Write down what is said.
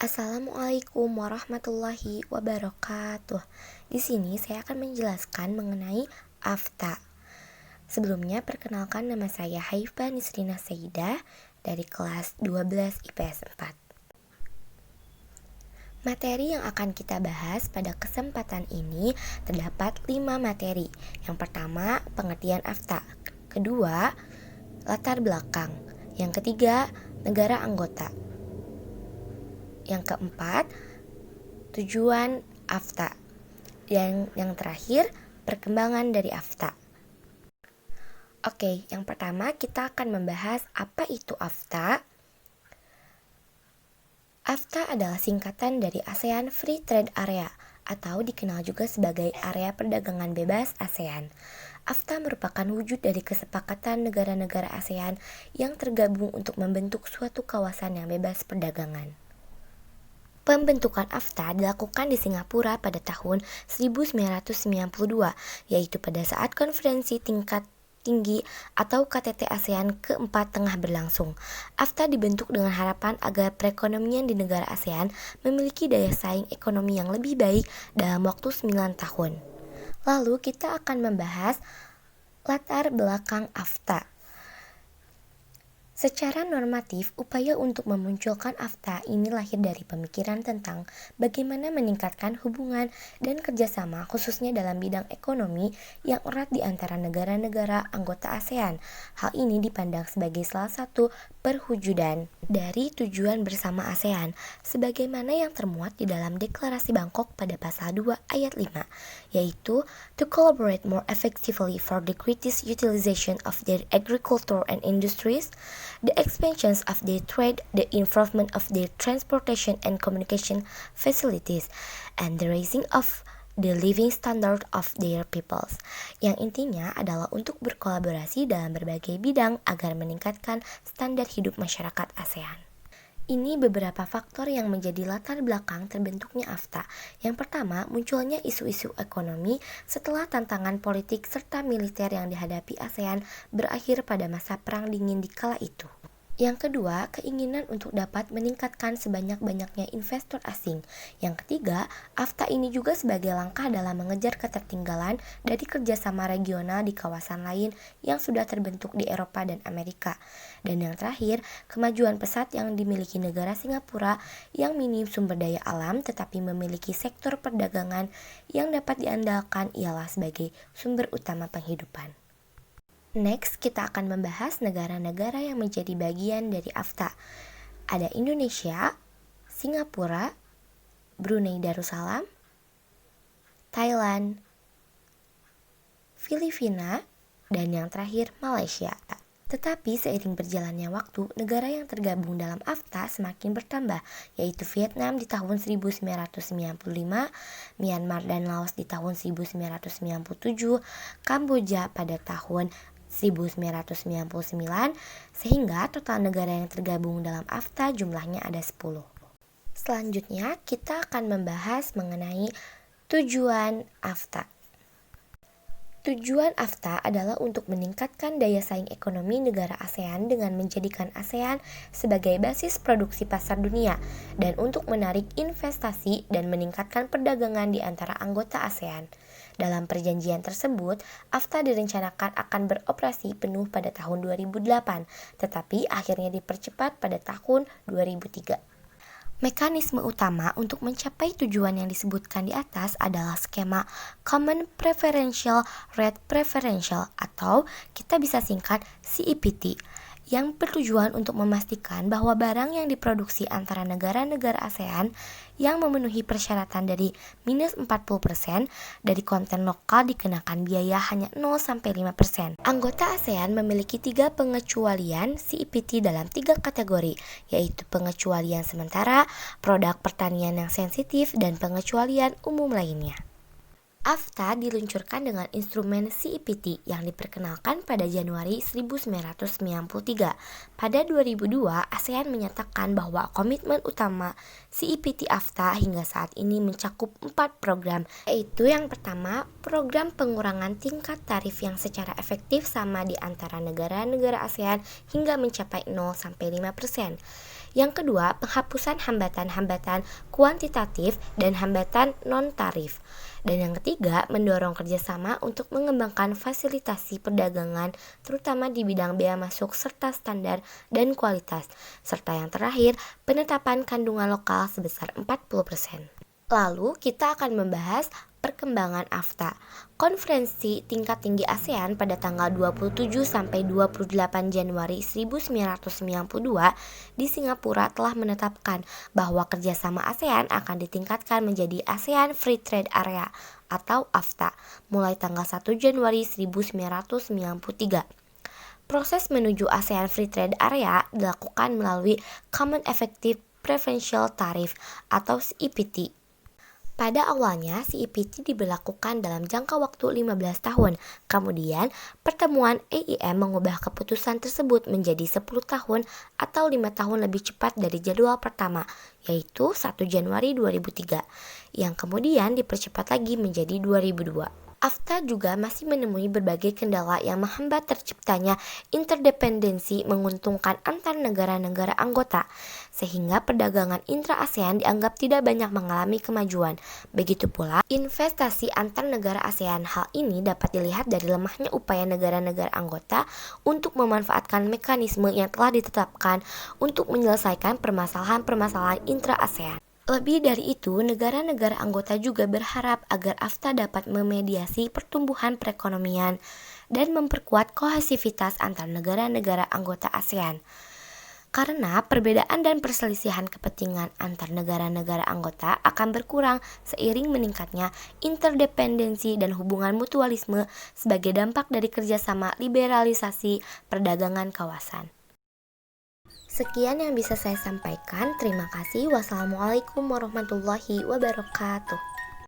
Assalamualaikum warahmatullahi wabarakatuh. Di sini saya akan menjelaskan mengenai AFTA. Sebelumnya perkenalkan, nama saya Haifa Nisrina Saidah dari kelas 12 IPS 4. Materi yang akan kita bahas pada kesempatan ini terdapat 5 materi. Yang pertama, pengertian AFTA. Kedua, latar belakang. Yang ketiga, negara anggota. Yang keempat, tujuan AFTA. Yang terakhir, perkembangan dari AFTA. Oke, yang pertama kita akan membahas apa itu AFTA. AFTA adalah singkatan dari ASEAN Free Trade Area atau dikenal juga sebagai Area Perdagangan Bebas ASEAN. AFTA merupakan wujud dari kesepakatan negara-negara ASEAN yang tergabung untuk membentuk suatu kawasan yang bebas perdagangan. Pembentukan AFTA dilakukan di Singapura pada tahun 1992, yaitu pada saat konferensi tingkat tinggi atau KTT ASEAN keempat tengah berlangsung. AFTA dibentuk dengan harapan agar perekonomian di negara ASEAN memiliki daya saing ekonomi yang lebih baik dalam waktu 9 tahun. Lalu kita akan membahas latar belakang AFTA. Secara normatif, upaya untuk memunculkan AFTA ini lahir dari pemikiran tentang bagaimana meningkatkan hubungan dan kerjasama khususnya dalam bidang ekonomi yang erat di antara negara-negara anggota ASEAN. Hal ini dipandang sebagai salah satu perwujudan dari tujuan bersama ASEAN, sebagaimana yang termuat di dalam Deklarasi Bangkok pada pasal 2 ayat 5, yaitu to collaborate more effectively for the greatest utilization of their agriculture and industries, the expansions of their trade, the improvement of their transportation and communication facilities, and the raising of the living standard of their peoples. Yang intinya adalah untuk berkolaborasi dalam berbagai bidang agar meningkatkan standar hidup masyarakat ASEAN. Ini beberapa faktor yang menjadi latar belakang terbentuknya AFTA. Yang pertama, munculnya isu-isu ekonomi setelah tantangan politik serta militer yang dihadapi ASEAN berakhir pada masa Perang Dingin di kala itu. Yang kedua, keinginan untuk dapat meningkatkan sebanyak-banyaknya investor asing. Yang ketiga, AFTA ini juga sebagai langkah dalam mengejar ketertinggalan dari kerjasama regional di kawasan lain yang sudah terbentuk di Eropa dan Amerika. Dan yang terakhir, kemajuan pesat yang dimiliki negara Singapura yang minim sumber daya alam tetapi memiliki sektor perdagangan yang dapat diandalkan ialah sebagai sumber utama penghidupan. Next, kita akan membahas negara-negara yang menjadi bagian dari AFTA. Ada Indonesia, Singapura, Brunei Darussalam, Thailand, Filipina, dan yang terakhir Malaysia. Tetapi seiring berjalannya waktu, negara yang tergabung dalam AFTA semakin bertambah, yaitu Vietnam di tahun 1995, Myanmar dan Laos di tahun 1997, Kamboja pada tahun 1999, sehingga total negara yang tergabung dalam AFTA jumlahnya ada 10. Selanjutnya, kita akan membahas mengenai tujuan AFTA. Tujuan AFTA adalah untuk meningkatkan daya saing ekonomi negara ASEAN dengan menjadikan ASEAN sebagai basis produksi pasar dunia dan untuk menarik investasi dan meningkatkan perdagangan di antara anggota ASEAN. Dalam perjanjian tersebut, AFTA direncanakan akan beroperasi penuh pada tahun 2008, tetapi akhirnya dipercepat pada tahun 2003. Mekanisme utama untuk mencapai tujuan yang disebutkan di atas adalah skema Common Preferential Rate Preferential atau kita bisa singkat CEPT, yang bertujuan untuk memastikan bahwa barang yang diproduksi antara negara-negara ASEAN yang memenuhi persyaratan dari minus 40% dari konten lokal dikenakan biaya hanya 0-5%. Anggota ASEAN memiliki 3 pengecualian CEPT dalam 3 kategori, yaitu pengecualian sementara, produk pertanian yang sensitif, dan pengecualian umum lainnya. AFTA diluncurkan dengan instrumen CEPT yang diperkenalkan pada Januari 1993. Pada 2002, ASEAN menyatakan bahwa komitmen utama CEPT AFTA hingga saat ini mencakup 4 program, yaitu yang pertama, program pengurangan tingkat tarif yang secara efektif sama di antara negara-negara ASEAN hingga mencapai 0-5%. Yang kedua, penghapusan hambatan-hambatan kuantitatif dan hambatan non-tarif. Dan yang ketiga, mendorong kerjasama untuk mengembangkan fasilitasi perdagangan, terutama di bidang bea masuk serta standar dan kualitas. Serta yang terakhir, penetapan kandungan lokal sebesar 40%. Lalu kita akan membahas perkembangan AFTA. Konferensi tingkat tinggi ASEAN pada tanggal 27 sampai 28 Januari 1992 di Singapura telah menetapkan bahwa kerjasama ASEAN akan ditingkatkan menjadi ASEAN Free Trade Area atau AFTA mulai tanggal 1 Januari 1993. Proses menuju ASEAN Free Trade Area dilakukan melalui Common Effective Preferential Tariff atau CEPT. Pada awalnya, CEPT diberlakukan dalam jangka waktu 15 tahun. Kemudian, pertemuan AIM mengubah keputusan tersebut menjadi 10 tahun atau 5 tahun lebih cepat dari jadwal pertama, yaitu 1 Januari 2003, yang kemudian dipercepat lagi menjadi 2002. AFTA juga masih menemui berbagai kendala yang menghambat terciptanya interdependensi menguntungkan antar negara-negara anggota, sehingga perdagangan intra-ASEAN dianggap tidak banyak mengalami kemajuan. Begitu pula, investasi antar negara ASEAN. Hal ini dapat dilihat dari lemahnya upaya negara-negara anggota untuk memanfaatkan mekanisme yang telah ditetapkan untuk menyelesaikan permasalahan-permasalahan intra-ASEAN. Lebih dari itu, negara-negara anggota juga berharap agar AFTA dapat memediasi pertumbuhan perekonomian dan memperkuat kohesivitas antar negara-negara anggota ASEAN. Karena perbedaan dan perselisihan kepentingan antar negara-negara anggota akan berkurang seiring meningkatnya interdependensi dan hubungan mutualisme sebagai dampak dari kerjasama liberalisasi perdagangan kawasan. Sekian yang bisa saya sampaikan. Terima kasih. Wassalamualaikum warahmatullahi wabarakatuh.